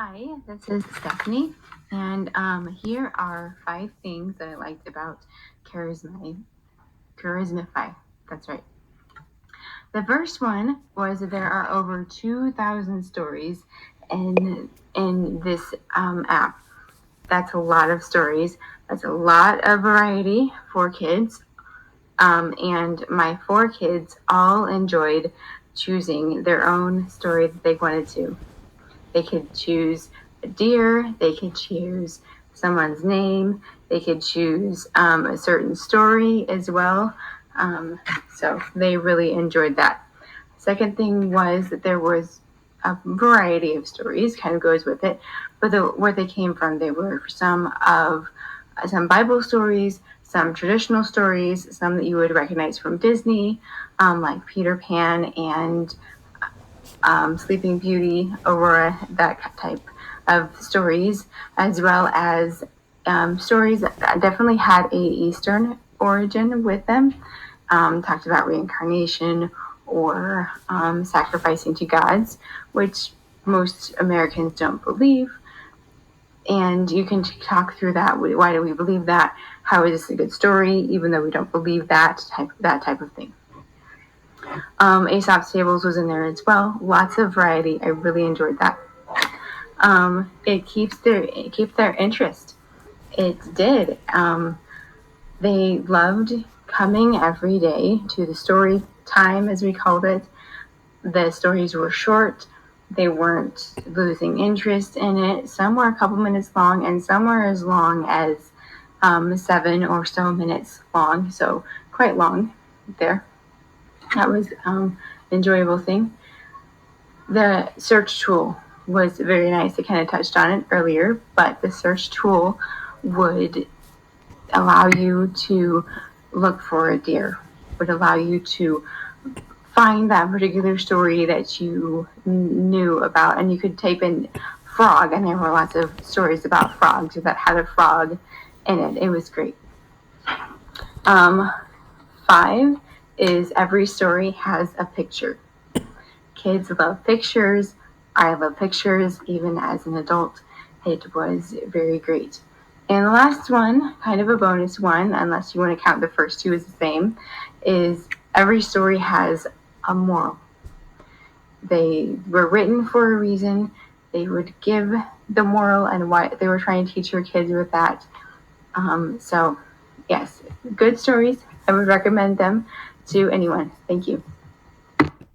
Hi, this is Stephanie, and here are 5 things that I liked about Charismafy. That's right. The first one was that there are over 2,000 stories in this app. That's a lot of stories. That's a lot of variety for kids. And my 4 kids all enjoyed choosing their own story that they wanted to. They could choose a deer, they could choose someone's name, they could choose a certain story as well. So they really enjoyed that. Second thing was that there was a variety of stories, kind of goes with it, but where they came from, they were some Bible stories, some traditional stories, some that you would recognize from Disney, like Peter Pan and Sleeping Beauty, Aurora, that type of stories, as well as stories that definitely had a Eastern origin with them. Talked about reincarnation or sacrificing to gods, which most Americans don't believe. And you can talk through that. Why do we believe that? How is this a good story, even though we don't believe that type of thing. Aesop's Fables was in there as well. Lots of variety. I really enjoyed that. It keeps their interest. It did. They loved coming every day to the story time, as we called it. The stories were short. They weren't losing interest in it. Some were a couple minutes long, and some were as long as 7 or so minutes long. So quite long there. That was an enjoyable thing. The search tool was very nice. I kind of touched on it earlier, but the search tool would allow you to look for a deer, would allow you to find that particular story that you knew about, and you could type in frog, and there were lots of stories about frogs that had a frog in it. It was great. 5 is every story has a picture. Kids love pictures. I love pictures, even as an adult. It was very great. And the last one, kind of a bonus one, unless you want to count the first 2 as the same, is every story has a moral. They were written for a reason. They would give the moral and why they were trying to teach your kids with that. So, yes, good stories. I would recommend them to anyone. Thank you.